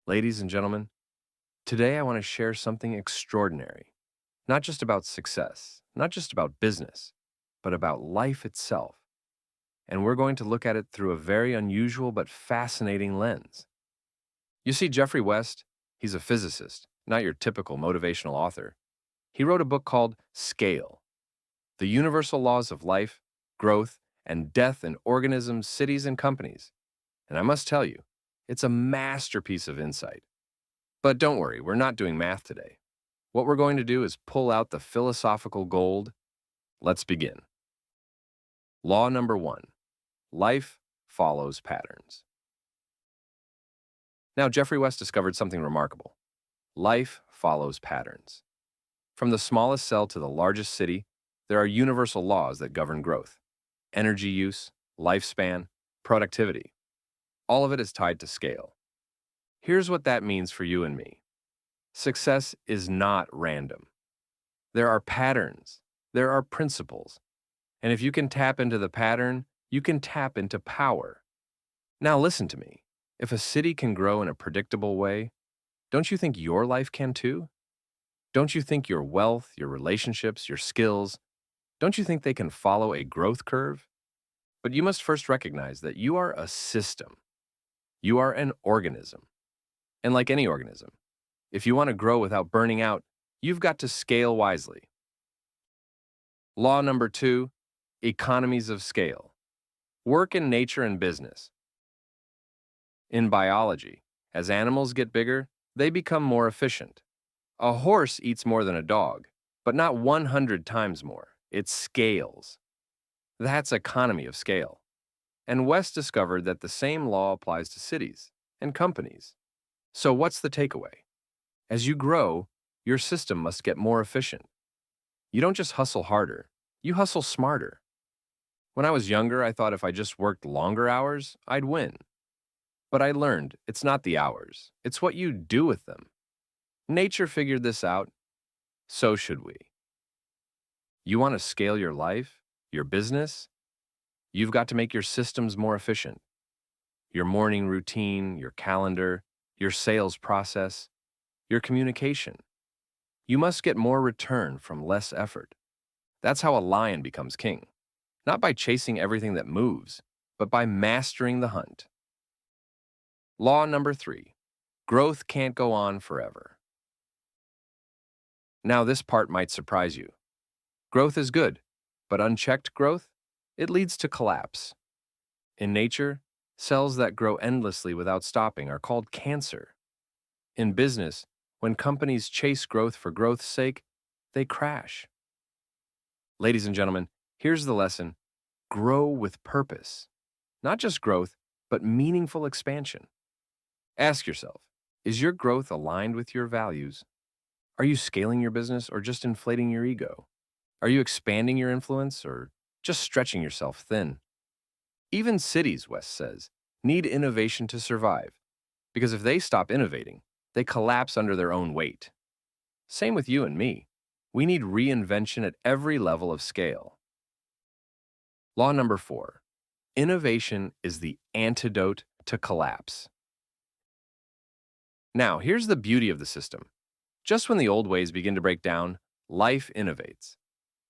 Ladies and gentlemen, today I want to share something extraordinary. Not just about success, not just about business, but about life itself. And we're going to look at it through a very unusual but fascinating lens. You see, Geoffrey West, he's a physicist, not your typical motivational author. He wrote a book called Scale: The Universal Laws of Life, Growth, and Death in Organisms, Cities, and Companies. And I must tell you, it's a masterpiece of insight. But don't worry, we're not doing math today. What we're going to do is pull out the philosophical gold. Let's begin. Law number one: life follows patterns. Now, Geoffrey West discovered something remarkable. Life follows patterns. From the smallest cell to the largest city, there are universal laws that govern growth: energy use, lifespan, productivity. All of it is tied to scale. Here's what that means for you and me. Success is not random. There are patterns, there are principles, and if you can tap into the pattern, you can tap into power. Now listen to me. If a city can grow in a predictable way, don't you think your life can too? Don't you think your wealth, your relationships, your skills, don't you think they can follow a growth curve? But you must first recognize that you are a system. You are an organism. And like any organism, if you want to grow without burning out, you've got to scale wisely. Law number two: economies of scale. Work in nature and business. In biology, as animals get bigger, they become more efficient. A horse eats more than a dog, but not 100 times more. It scales. That's economy of scale. And West discovered that the same law applies to cities and companies. So what's the takeaway? As you grow, your system must get more efficient. You don't just hustle harder, you hustle smarter. When I was younger, I thought if I just worked longer hours, I'd win. But I learned it's not the hours, it's what you do with them. Nature figured this out, so should we. You want to scale your life, your business? You've got to make your systems more efficient. Your morning routine, your calendar, your sales process, your communication. You must get more return from less effort. That's how a lion becomes king. Not by chasing everything that moves, but by mastering the hunt. Law number three: growth can't go on forever. Now, this part might surprise you. Growth is good, but unchecked growth, it leads to collapse. In nature, cells that grow endlessly without stopping are called cancer. In business, when companies chase growth for growth's sake, they crash. Ladies and gentlemen, here's the lesson: grow with purpose. Not just growth, but meaningful expansion. Ask yourself, is your growth aligned with your values? Are you scaling your business or just inflating your ego? Are you expanding your influence or just stretching yourself thin? Even cities, West says, need innovation to survive, because if they stop innovating, they collapse under their own weight. Same with you and me. We need reinvention at every level of scale. Law number four: innovation is the antidote to collapse. Now, here's the beauty of the system. Just when the old ways begin to break down, life innovates.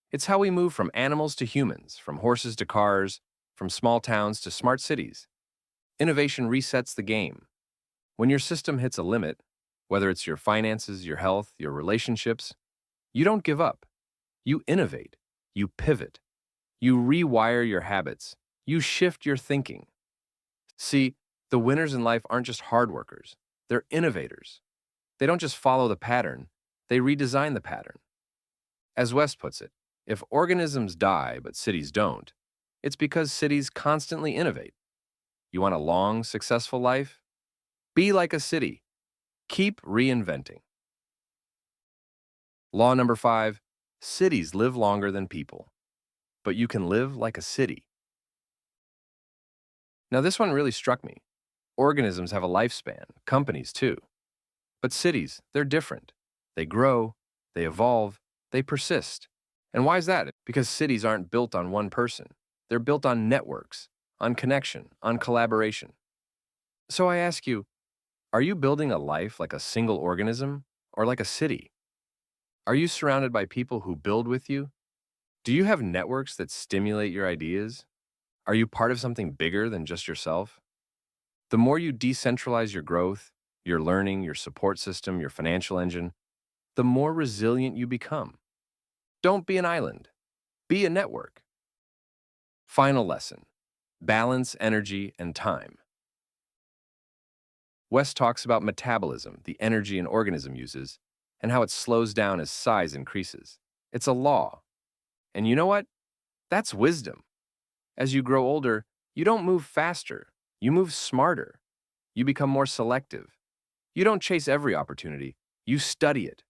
It's how we move from animals to humans, from horses to cars, from small towns to smart cities. Innovation resets the game. When your system hits a limit, whether it's your finances, your health, your relationships, you don't give up. You innovate. You pivot. You rewire your habits. You shift your thinking. See, the winners in life aren't just hard workers. They're innovators. They don't just follow the pattern, they redesign the pattern. As West puts it, if organisms die but cities don't, it's because cities constantly innovate. You want a long, successful life? Be like a city. Keep reinventing. Law number five: cities live longer than people, but you can live like a city. Now, this one really struck me. Organisms have a lifespan, companies too. But cities, they're different. They grow, they evolve, they persist. And why is that? Because cities aren't built on one person. They're built on networks, on connection, on collaboration. So I ask you, Are you building a life like a single organism or like a city? Are you surrounded by people who build with you? Do you have networks that stimulate your ideas? Are you part of something bigger than just yourself? The more you decentralize your growth, your learning, your support system, your financial engine, the more resilient you become. Don't be an island, be a network. Final lesson: balance energy and time. West talks about metabolism, the energy an organism uses, and how it slows down as size increases. It's a law. And you know what? That's wisdom. As you grow older, you don't move faster, you move smarter. You become more selective. You don't chase every opportunity, you study it.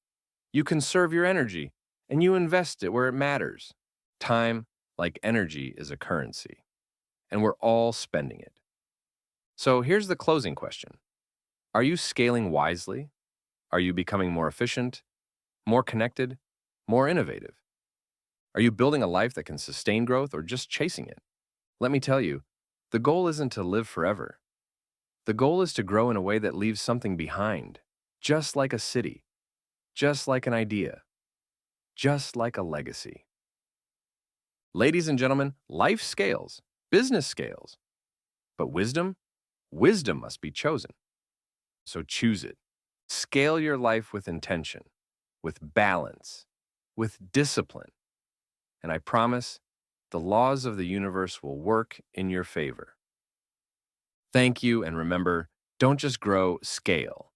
You conserve your energy, and you invest it where it matters. Time, like energy, is a currency, and we're all spending it. So here's the closing question: are you scaling wisely? Are you becoming more efficient, more connected, more innovative? Are you building a life that can sustain growth or just chasing it? Let me tell you, the goal isn't to live forever. The goal is to grow in a way that leaves something behind, just like a city, just like an idea, just like a legacy. Ladies and gentlemen, life scales, business scales, but wisdom? Wisdom must be chosen. So choose it. Scale your life with intention, with balance, with discipline. And I promise the laws of the universe will work in your favor. Thank you, and remember, don't just grow, scale.